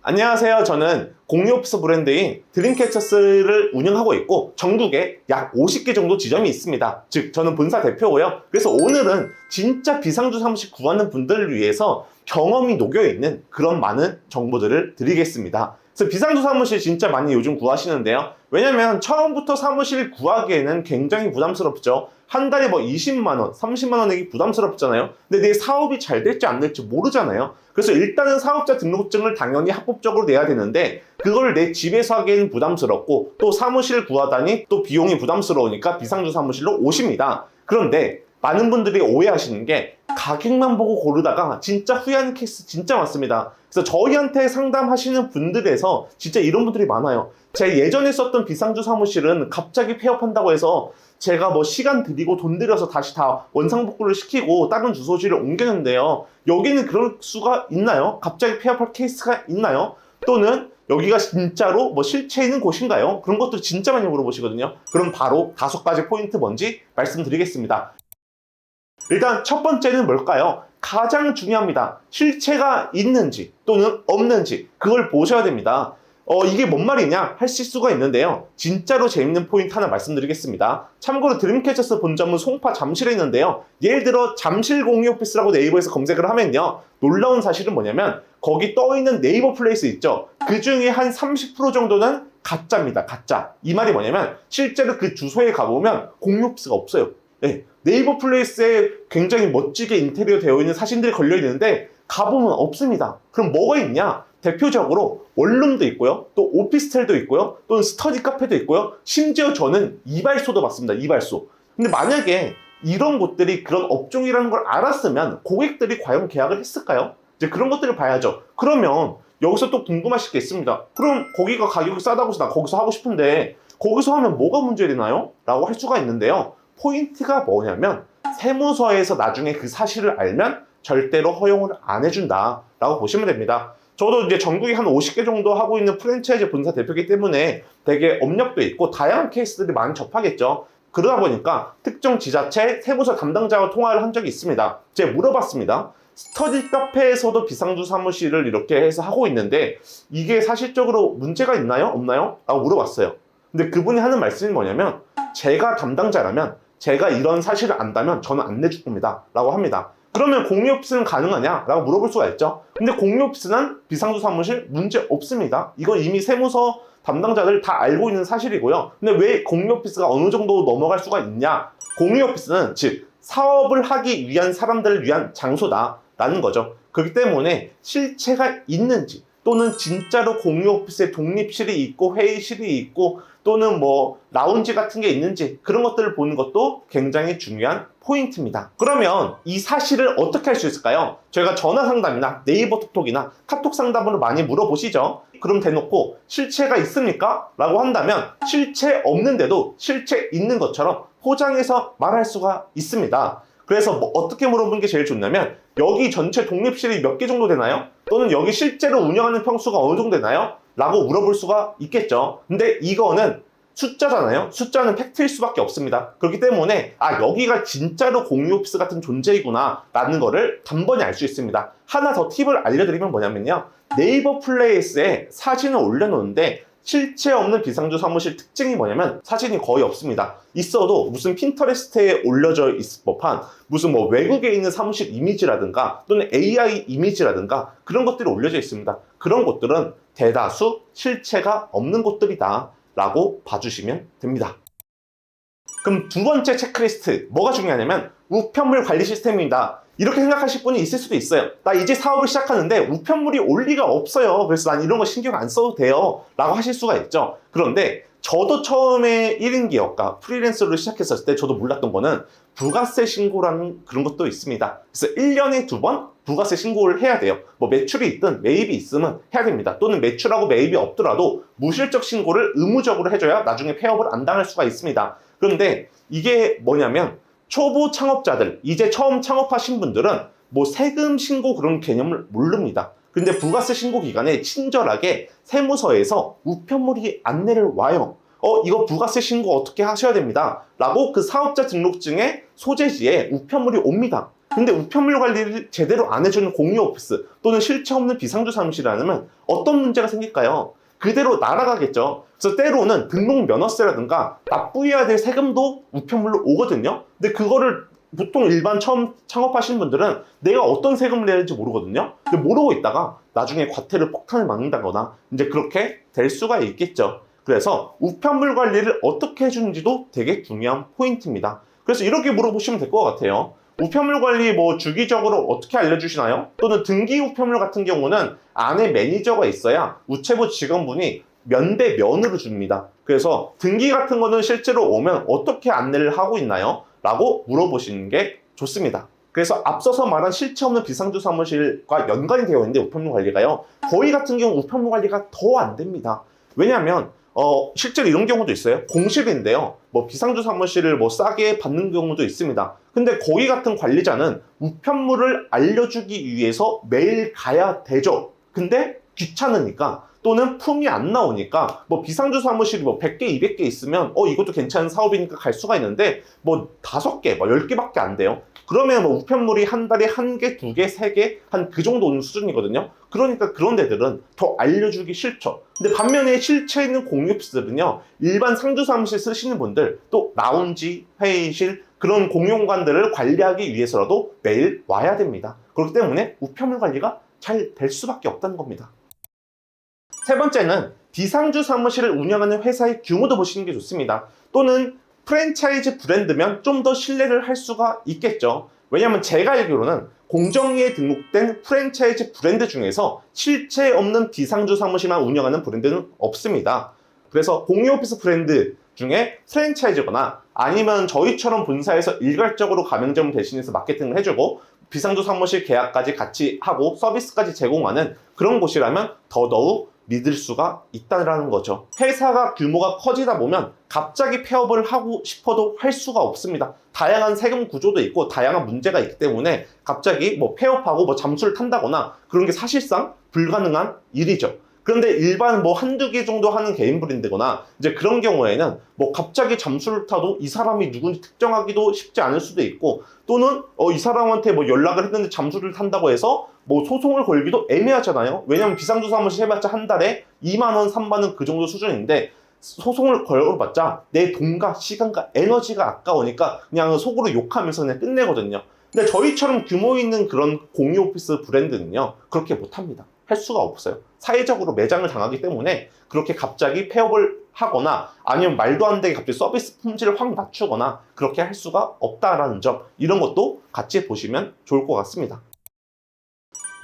안녕하세요. 저는 공유오피스 브랜드인 드림캐쳐스를 운영하고 있고 전국에 약 50개 정도 지점이 있습니다. 즉 저는 본사 대표고요. 그래서 오늘은 진짜 비상주 사무실 구하는 분들을 위해서 경험이 녹여있는 그런 많은 정보들을 드리겠습니다. 그래서 비상주 사무실 진짜 많이 요즘 구하시는데요. 왜냐면 처음부터 사무실 구하기에는 굉장히 부담스럽죠. 한 달에 뭐 20만원, 30만원 내기 부담스럽잖아요. 근데 내 사업이 잘 될지 안 될지 모르잖아요. 그래서 일단은 사업자 등록증을 당연히 합법적으로 내야 되는데 그걸 내 집에서 하기에는 부담스럽고 또 사무실 구하다니 또 비용이 부담스러우니까 비상주 사무실로 오십니다. 그런데 많은 분들이 오해하시는 게 가격만 보고 고르다가 진짜 후회하는 케이스 진짜 많습니다. 그래서 저희한테 상담하시는 분들에서 진짜 이런 분들이 많아요. 제가 예전에 썼던 비상주 사무실은 갑자기 폐업한다고 해서 제가 뭐 시간 들이고 돈 들여서 다시 다 원상복구를 시키고 다른 주소지를 옮겼는데요. 여기는 그럴 수가 있나요? 갑자기 폐업할 케이스가 있나요? 또는 여기가 진짜로 뭐 실체 있는 곳인가요? 그런 것들 진짜 많이 물어보시거든요. 그럼 바로 5가지 포인트 뭔지 말씀드리겠습니다. 일단 첫 번째는 뭘까요? 가장 중요합니다. 실체가 있는지 또는 없는지 그걸 보셔야 됩니다. 이게 뭔 말이냐 하실 수가 있는데요. 진짜로 재밌는 포인트 하나 말씀드리겠습니다. 참고로 드림캐쳐스 본점은 송파 잠실에 있는데요. 예를 들어 잠실 공유오피스라고 네이버에서 검색을 하면요. 놀라운 사실은 뭐냐면 거기 떠있는 네이버 플레이스 있죠. 그 중에 한 30% 정도는 가짜입니다. 가짜. 이 말이 뭐냐면 실제로 그 주소에 가보면 공유오피스가 없어요. 네. 네이버 플레이스에 굉장히 멋지게 인테리어 되어 있는 사진들이 걸려 있는데 가보면 없습니다. 그럼 뭐가 있냐? 대표적으로 원룸도 있고요. 또 오피스텔도 있고요. 또는 스터디 카페도 있고요. 심지어 저는 이발소도 봤습니다. 이발소. 근데 만약에 이런 곳들이 그런 업종이라는 걸 알았으면 고객들이 과연 계약을 했을까요? 이제 그런 것들을 봐야죠. 그러면 여기서 또 궁금하실 게 있습니다. 그럼 거기가 가격이 싸다고 해서 나 거기서 하고 싶은데 거기서 하면 뭐가 문제되나요? 라고 할 수가 있는데요. 포인트가 뭐냐면 세무서에서 나중에 그 사실을 알면 절대로 허용을 안 해준다 라고 보시면 됩니다. 저도 이제 전국에 한 50개 정도 하고 있는 프랜차이즈 본사 대표이기 때문에 되게 업력도 있고 다양한 케이스들이 많이 접하겠죠. 그러다 보니까 특정 지자체 세무서 담당자와 통화를 한 적이 있습니다. 제가 물어봤습니다. 스터디 카페에서도 비상주 사무실을 이렇게 해서 하고 있는데 이게 사실적으로 문제가 있나요? 없나요? 라고 물어봤어요. 근데 그분이 하는 말씀이 뭐냐면 제가 담당자라면 제가 이런 사실을 안다면 저는 안 내줄 겁니다 라고 합니다. 그러면 공유오피스는 가능하냐? 라고 물어볼 수가 있죠. 근데 공유오피스는 비상주 사무실 문제 없습니다. 이건 이미 세무서 담당자들 다 알고 있는 사실이고요. 근데 왜 공유오피스가 어느 정도 넘어갈 수가 있냐? 공유오피스는 즉 사업을 하기 위한 사람들을 위한 장소다라는 거죠. 그렇기 때문에 실체가 있는지 또는 진짜로 공유오피스에 독립실이 있고 회의실이 있고 또는 뭐 라운지 같은 게 있는지 그런 것들을 보는 것도 굉장히 중요한 포인트입니다. 그러면 이 사실을 어떻게 할 수 있을까요? 저희가 전화 상담이나 네이버 톡톡이나 카톡 상담으로 많이 물어보시죠. 그럼 대놓고 실체가 있습니까? 라고 한다면 실체 없는데도 실체 있는 것처럼 포장해서 말할 수가 있습니다. 그래서 뭐 어떻게 물어보는 게 제일 좋냐면 여기 전체 독립실이 몇 개 정도 되나요? 또는 여기 실제로 운영하는 평수가 어느 정도 되나요? 라고 물어볼 수가 있겠죠. 근데 이거는 숫자잖아요. 숫자는 팩트일 수밖에 없습니다. 그렇기 때문에 여기가 진짜로 공유오피스 같은 존재이구나 라는 거를 단번에 알 수 있습니다. 하나 더 팁을 알려드리면 뭐냐면요. 네이버 플레이스에 사진을 올려놓는데 실체 없는 비상주 사무실 특징이 뭐냐면 사진이 거의 없습니다. 있어도 무슨 핀터레스트에 올려져 있을 법한 무슨 뭐 외국에 있는 사무실 이미지라든가 또는 AI 이미지라든가 그런 것들이 올려져 있습니다. 그런 곳들은 대다수 실체가 없는 곳들이다 라고 봐주시면 됩니다. 그럼 두 번째 체크리스트 뭐가 중요하냐면 우편물 관리 시스템입니다. 이렇게 생각하실 분이 있을 수도 있어요. 나 이제 사업을 시작하는데 우편물이 올 리가 없어요. 그래서 난 이런 거 신경 안 써도 돼요 라고 하실 수가 있죠. 그런데 저도 처음에 1인 기업가 프리랜서로 시작했을 때 저도 몰랐던 거는 부가세 신고라는 그런 것도 있습니다. 그래서 1년에 2번 부가세 신고를 해야 돼요. 뭐 매출이 있든 매입이 있으면 해야 됩니다. 또는 매출하고 매입이 없더라도 무실적 신고를 의무적으로 해줘야 나중에 폐업을 안 당할 수가 있습니다. 그런데 이게 뭐냐면 초보 창업자들, 이제 처음 창업하신 분들은 뭐 세금 신고 그런 개념을 모릅니다. 근데 부가세 신고 기간에 친절하게 세무서에서 우편물이 안내를 와요. 이거 부가세 신고 어떻게 하셔야 됩니다 라고 그 사업자 등록증의 소재지에 우편물이 옵니다. 근데 우편물 관리를 제대로 안 해주는 공유 오피스 또는 실체 없는 비상주 사무실이라면 어떤 문제가 생길까요? 그대로 날아가겠죠. 그래서 때로는 등록 면허세라든가 납부해야 될 세금도 우편물로 오거든요. 근데 그거를 보통 일반 처음 창업하시는 분들은 내가 어떤 세금을 내야 될지 모르거든요. 근데 모르고 있다가 나중에 과태료 폭탄을 맞는다거나 이제 그렇게 될 수가 있겠죠. 그래서 우편물 관리를 어떻게 해주는지도 되게 중요한 포인트입니다. 그래서 이렇게 물어보시면 될 것 같아요. 우편물 관리 뭐 주기적으로 어떻게 알려주시나요? 또는 등기 우편물 같은 경우는 안에 매니저가 있어야 우체부 직원분이 면대 면으로 줍니다. 그래서 등기 같은 거는 실제로 오면 어떻게 안내를 하고 있나요? 라고 물어보시는 게 좋습니다. 그래서 앞서서 말한 실체 없는 비상주 사무실과 연관이 되어 있는데 우편물 관리가요. 거의 같은 경우 우편물 관리가 더 안 됩니다. 왜냐하면 실제로 이런 경우도 있어요. 공실인데요. 뭐 비상주 사무실을 뭐 싸게 받는 경우도 있습니다. 근데 거기 같은 관리자는 우편물을 알려주기 위해서 매일 가야 되죠. 근데 귀찮으니까 또는 품이 안 나오니까 뭐 비상주 사무실이 뭐 100개, 200개 있으면 이것도 괜찮은 사업이니까 갈 수가 있는데 뭐 5개, 뭐 10개밖에 안 돼요. 그러면 뭐 우편물이 한 달에 1개, 2개, 3개 한 그 정도 오는 수준이거든요. 그러니까 그런 데들은 더 알려주기 싫죠. 근데 반면에 실체 있는 공유 오피스들은요, 일반 상주 사무실 쓰시는 분들 또 라운지, 회의실 그런 공용관들을 관리하기 위해서라도 매일 와야 됩니다. 그렇기 때문에 우편물 관리가 잘 될 수밖에 없다는 겁니다. 세 번째는 비상주 사무실을 운영하는 회사의 규모도 보시는 게 좋습니다. 또는 프랜차이즈 브랜드면 좀 더 신뢰를 할 수가 있겠죠. 왜냐하면 제가 알기로는 공정위에 등록된 프랜차이즈 브랜드 중에서 실체 없는 비상주 사무실만 운영하는 브랜드는 없습니다. 그래서 공유 오피스 브랜드 중에 프랜차이즈거나 아니면 저희처럼 본사에서 일괄적으로 가맹점 대신해서 마케팅을 해주고 비상주 사무실 계약까지 같이 하고 서비스까지 제공하는 그런 곳이라면 더더욱 믿을 수가 있다는 거죠. 회사가 규모가 커지다 보면 갑자기 폐업을 하고 싶어도 할 수가 없습니다. 다양한 세금 구조도 있고 다양한 문제가 있기 때문에 갑자기 뭐 폐업하고 뭐 잠수를 탄다거나 그런 게 사실상 불가능한 일이죠. 그런데 일반 뭐 한두 개 정도 하는 개인 브랜드거나 이제 그런 경우에는 뭐 갑자기 잠수를 타도 이 사람이 누군지 특정하기도 쉽지 않을 수도 있고 또는 이 사람한테 뭐 연락을 했는데 잠수를 탄다고 해서 뭐 소송을 걸기도 애매하잖아요. 왜냐면 비상주 사무실 해봤자 한 달에 2만 원, 3만 원 그 정도 수준인데 소송을 걸어봤자 내 돈과 시간과 에너지가 아까우니까 그냥 속으로 욕하면서 그냥 끝내거든요. 근데 저희처럼 규모 있는 그런 공유 오피스 브랜드는요, 그렇게 못합니다. 할 수가 없어요. 사회적으로 매장을 당하기 때문에 그렇게 갑자기 폐업을 하거나 아니면 말도 안 되게 갑자기 서비스 품질을 확 낮추거나 그렇게 할 수가 없다라는 점, 이런 것도 같이 보시면 좋을 것 같습니다.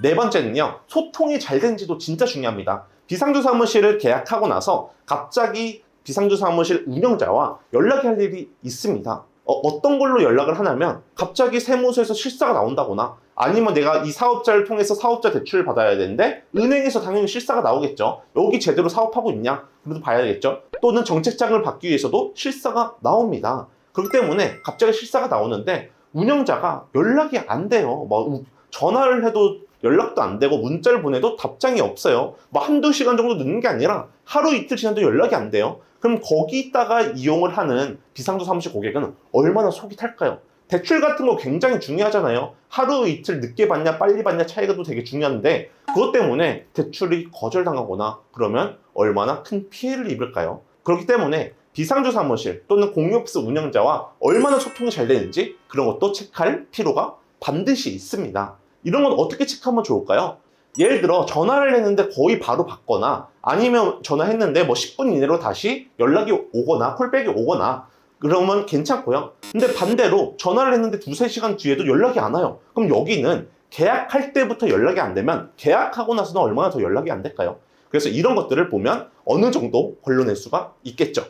네 번째는요, 소통이 잘 되는지도 진짜 중요합니다. 비상주 사무실을 계약하고 나서 갑자기 비상주 사무실 운영자와 연락이 할 일이 있습니다. 어떤 걸로 연락을 하냐면 갑자기 세무서에서 실사가 나온다거나 아니면 내가 이 사업자를 통해서 사업자 대출을 받아야 되는데 은행에서 당연히 실사가 나오겠죠. 여기 제대로 사업하고 있냐? 그래도 봐야겠죠. 또는 정책자금을 받기 위해서도 실사가 나옵니다. 그렇기 때문에 갑자기 실사가 나오는데 운영자가 연락이 안 돼요. 뭐 전화를 해도 연락도 안 되고 문자를 보내도 답장이 없어요. 뭐 한두 시간 정도 늦는 게 아니라 하루 이틀 지나도 연락이 안 돼요. 그럼 거기다가 이용을 하는 비상주 사무실 고객은 얼마나 속이 탈까요? 대출 같은 거 굉장히 중요하잖아요. 하루 이틀 늦게 받냐 빨리 받냐 차이가 또 되게 중요한데 그것 때문에 대출이 거절당하거나 그러면 얼마나 큰 피해를 입을까요? 그렇기 때문에 비상주 사무실 또는 공유 오피스 운영자와 얼마나 소통이 잘 되는지 그런 것도 체크할 필요가 반드시 있습니다. 이런 건 어떻게 체크하면 좋을까요? 예를 들어 전화를 했는데 거의 바로 받거나 아니면 전화했는데 뭐 10분 이내로 다시 연락이 오거나 콜백이 오거나 그러면 괜찮고요. 근데 반대로 전화를 했는데 2-3시간 뒤에도 연락이 안 와요. 그럼 여기는 계약할 때부터 연락이 안 되면 계약하고 나서는 얼마나 더 연락이 안 될까요? 그래서 이런 것들을 보면 어느 정도 걸러낼 수가 있겠죠.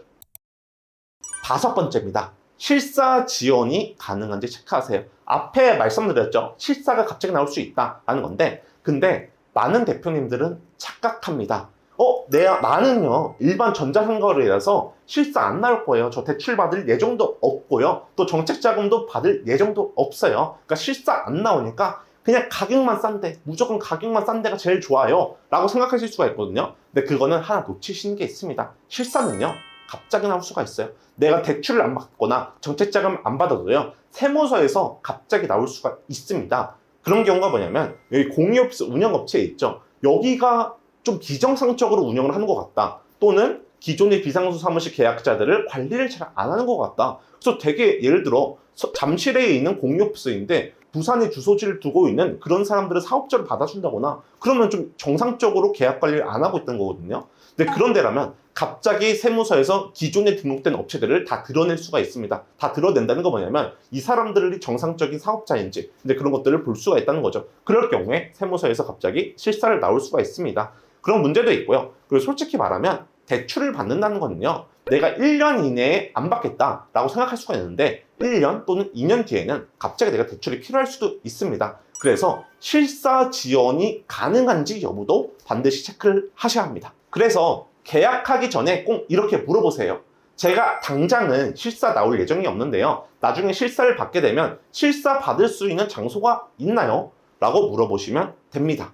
5번째입니다. 실사 지원이 가능한지 체크하세요. 앞에 말씀드렸죠. 실사가 갑자기 나올 수 있다라는 건데 근데 많은 대표님들은 착각합니다. 나는요 일반 전자상거래라서 실사 안 나올 거예요. 저 대출 받을 예정도 없고요. 또 정책자금도 받을 예정도 없어요. 그러니까 실사 안 나오니까 그냥 가격만 싼데 무조건 가격만 싼 데가 제일 좋아요 라고 생각하실 수가 있거든요. 근데 그거는 하나 놓치시는 게 있습니다. 실사는요 갑자기 나올 수가 있어요. 내가 대출을 안 받거나 정책자금 안 받아도요 세무서에서 갑자기 나올 수가 있습니다. 그런 경우가 뭐냐면 여기 공유오피스 운영업체 있죠. 여기가 좀 비정상적으로 운영을 하는 것 같다. 또는 기존의 비상수 사무실 계약자들을 관리를 잘 안 하는 것 같다. 그래서 되게 예를 들어 잠실에 있는 공유오피스인데 부산에 주소지를 두고 있는 그런 사람들을 사업자로 받아준다거나 그러면 좀 정상적으로 계약 관리를 안 하고 있다는 거거든요. 근데 그런 데라면 갑자기 세무서에서 기존에 등록된 업체들을 다 드러낼 수가 있습니다. 다 드러낸다는 거 뭐냐면 이 사람들이 정상적인 사업자인지 근데 그런 것들을 볼 수가 있다는 거죠. 그럴 경우에 세무서에서 갑자기 실사를 나올 수가 있습니다. 그런 문제도 있고요. 그리고 솔직히 말하면 대출을 받는다는 거는요. 내가 1년 이내에 안 받겠다라고 생각할 수가 있는데 1년 또는 2년 뒤에는 갑자기 내가 대출이 필요할 수도 있습니다. 그래서 실사 지연이 가능한지 여부도 반드시 체크를 하셔야 합니다. 그래서 계약하기 전에 꼭 이렇게 물어보세요. 제가 당장은 실사 나올 예정이 없는데요. 나중에 실사를 받게 되면 실사 받을 수 있는 장소가 있나요? 라고 물어보시면 됩니다.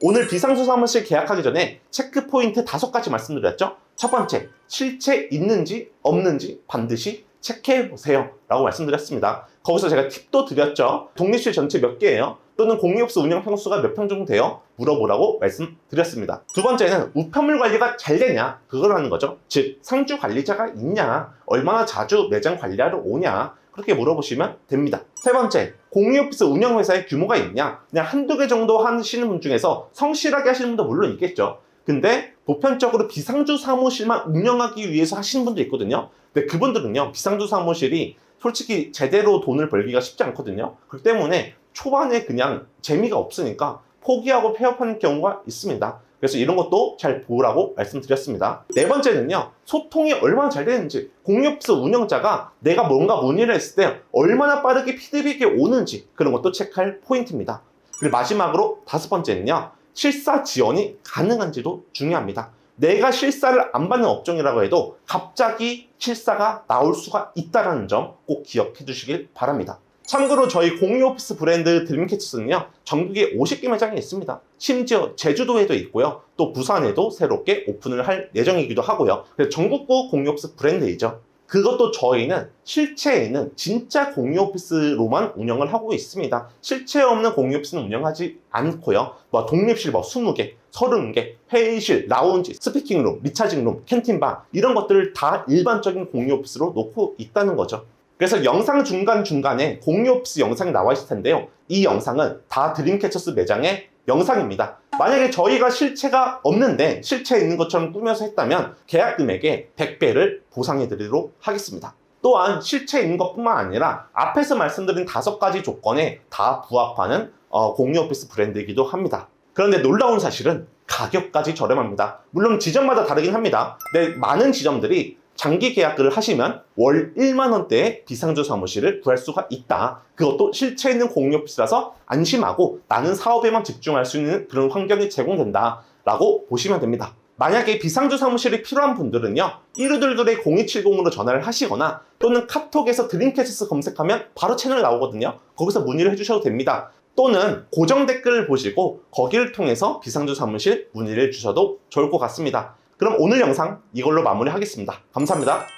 오늘 비상수 사무실 계약하기 전에 체크 포인트 5가지 말씀드렸죠? 첫 번째, 실체 있는지 없는지 반드시 체크해 보세요 라고 말씀드렸습니다. 거기서 제가 팁도 드렸죠. 독립실 전체 몇 개예요? 또는 공유업소 운영 평수가 몇 평 정도 돼요? 물어보라고 말씀드렸습니다. 두 번째는 우편물 관리가 잘 되냐? 그거라는 거죠. 즉 상주 관리자가 있냐? 얼마나 자주 매장 관리하러 오냐? 그렇게 물어보시면 됩니다. 세 번째, 공유오피스 운영회사의 규모가 있냐? 그냥 한두 개 정도 하시는 분 중에서 성실하게 하시는 분도 물론 있겠죠. 근데 보편적으로 비상주 사무실만 운영하기 위해서 하시는 분도 있거든요. 근데 그분들은요, 비상주 사무실이 솔직히 제대로 돈을 벌기가 쉽지 않거든요. 그렇기 때문에 초반에 그냥 재미가 없으니까 포기하고 폐업하는 경우가 있습니다. 그래서 이런 것도 잘 보라고 말씀드렸습니다. 네 번째는요, 소통이 얼마나 잘 되는지, 공유오피스 운영자가 내가 뭔가 문의를 했을 때 얼마나 빠르게 피드백이 오는지 그런 것도 체크할 포인트입니다. 그리고 마지막으로 5번째는요, 실사 지연이 가능한지도 중요합니다. 내가 실사를 안 받는 업종이라고 해도 갑자기 실사가 나올 수가 있다는 점 꼭 기억해 주시길 바랍니다. 참고로 저희 공유오피스 브랜드 드림캐쳐스는요, 전국에 50개 매장이 있습니다. 심지어 제주도에도 있고요. 또 부산에도 새롭게 오픈을 할 예정이기도 하고요. 그래서 전국구 공유오피스 브랜드이죠. 그것도 저희는 실체에 있는 진짜 공유오피스로만 운영을 하고 있습니다. 실체 없는 공유오피스는 운영하지 않고요. 독립실 20개, 30개, 회의실, 라운지, 스피킹룸, 리차징룸, 캔틴방 이런 것들을 다 일반적인 공유오피스로 놓고 있다는 거죠. 그래서 영상 중간중간에 공유오피스 영상이 나와 있을 텐데요. 이 영상은 다 드림캐쳐스 매장의 영상입니다. 만약에 저희가 실체가 없는데 실체 있는 것처럼 꾸며서 했다면 계약 금액의 100배를 보상해 드리도록 하겠습니다. 또한 실체 있는 것뿐만 아니라 앞에서 말씀드린 5가지 조건에 다 부합하는 공유오피스 브랜드이기도 합니다. 그런데 놀라운 사실은 가격까지 저렴합니다. 물론 지점마다 다르긴 합니다. 근데 많은 지점들이 장기 계약을 하시면 월 1만 원대의 비상주 사무실을 구할 수가 있다. 그것도 실체 있는 공유오피스라서 안심하고 나는 사업에만 집중할 수 있는 그런 환경이 제공된다 라고 보시면 됩니다. 만약에 비상주 사무실이 필요한 분들은요, 1222의 0270으로 전화를 하시거나 또는 카톡에서 드림캐쳐스 검색하면 바로 채널 나오거든요. 거기서 문의를 해주셔도 됩니다. 또는 고정 댓글을 보시고 거기를 통해서 비상주 사무실 문의를 주셔도 좋을 것 같습니다. 그럼 오늘 영상 이걸로 마무리하겠습니다. 감사합니다.